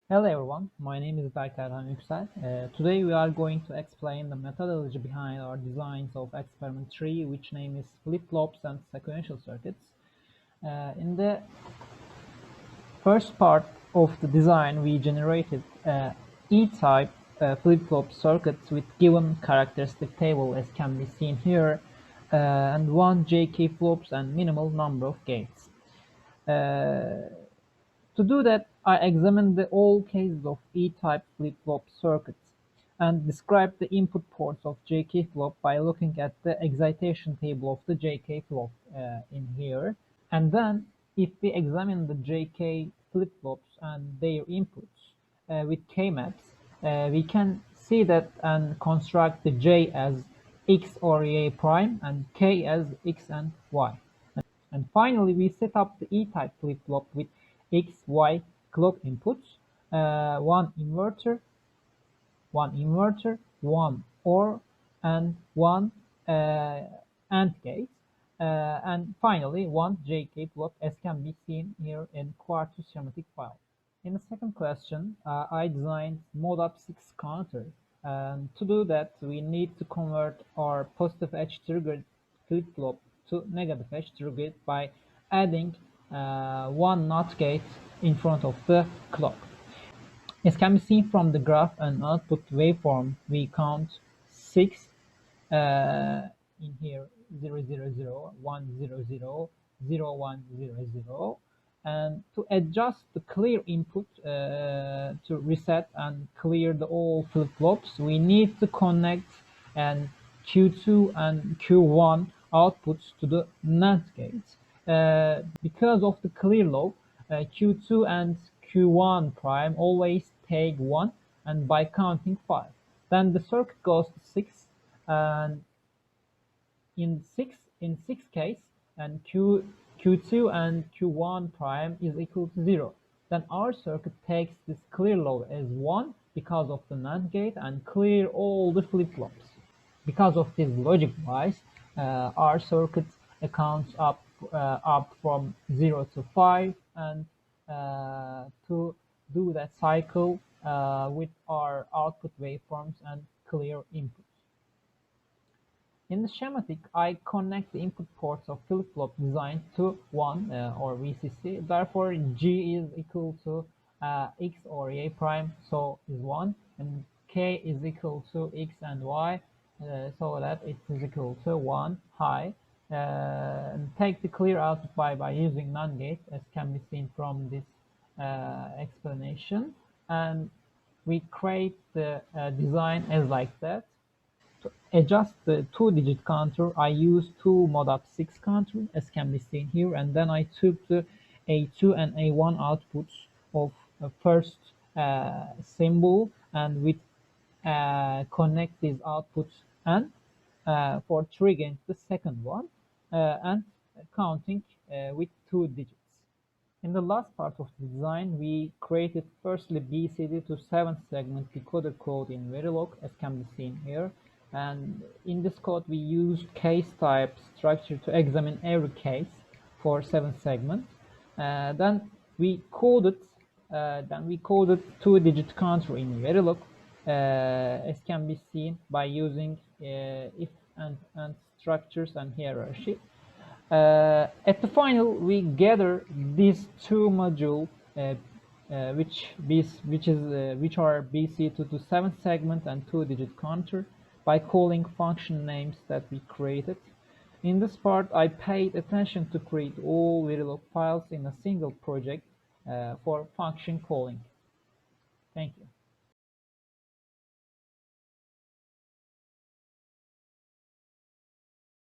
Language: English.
Hello everyone, my name is Berk Erhan Yüksel. Today we are going to explain the methodology behind our designs of experiment 3, which name is flip-flops and sequential circuits. In the first part of the design, we generated E-type flip-flop circuits with given characteristic table as can be seen here, and one JK flops and minimal number of gates. To do that, I examined all cases of E-type flip-flop circuits and described the input ports of JK flop by looking at the excitation table of the JK flop in here. And then, if we examine the JK flip-flops and their inputs with K-maps, we can see that and construct the J as X or A prime and K as X and Y. And finally, we set up the E-type flip-flop with X, Y clock inputs, one inverter, one OR, and one AND gate, and finally one JK block, as can be seen here in Quartus schematic file. In the second question, I designed mod-up 6 counter. And to do that, we need to convert our positive edge triggered flip-flop to negative edge triggered by adding one NOT gate in front of the clock. As can be seen from the graph and output waveform, we count 6 in here 0, 0, 0, 1, 0, 0, 0, 1, 0, 0. And to adjust the clear input to reset and clear the all flip-flops, we need to connect and Q2 and Q1 outputs to the NAND gates. Because of the clear low, Q2 and Q1 prime always take 1 and by counting 5. Then the circuit goes to 6, and in six case, and Q2 and Q1 prime is equal to 0. Then our circuit takes this clear low as 1 because of the NAND gate and clear all the flip-flops. Because of this logic wise, our circuit accounts up from 0 to 5, and to do that cycle with our output waveforms and clear inputs. In the schematic, I connect the input ports of flip-flop design to 1 or VCC. Therefore, G is equal to X or A prime, so is 1, and K is equal to X and Y, so that it is equal to 1 high. And take the clear output by using NAND gate, as can be seen from this explanation. And we create the design as like that. To adjust the 2-digit counter, I used two mod-up 6 counter, as can be seen here, and then I took the A2 and A1 outputs of the first symbol, and with connect these outputs and for triggering the second one and counting with 2 digits. In the last part of the design, we created firstly BCD to 7 segment decoder code in Verilog, as can be seen here. And in this code, we used case type structure to examine every case for 7 segments. Then we coded 2-digit counter in Verilog, as can be seen by using if and structures and hierarchy. At the final, we gather these two modules, which are BC2 to 7 segment and 2-digit counter, by calling function names that we created. In this part, I paid attention to create all Verilog files in a single project for function calling. Thank you.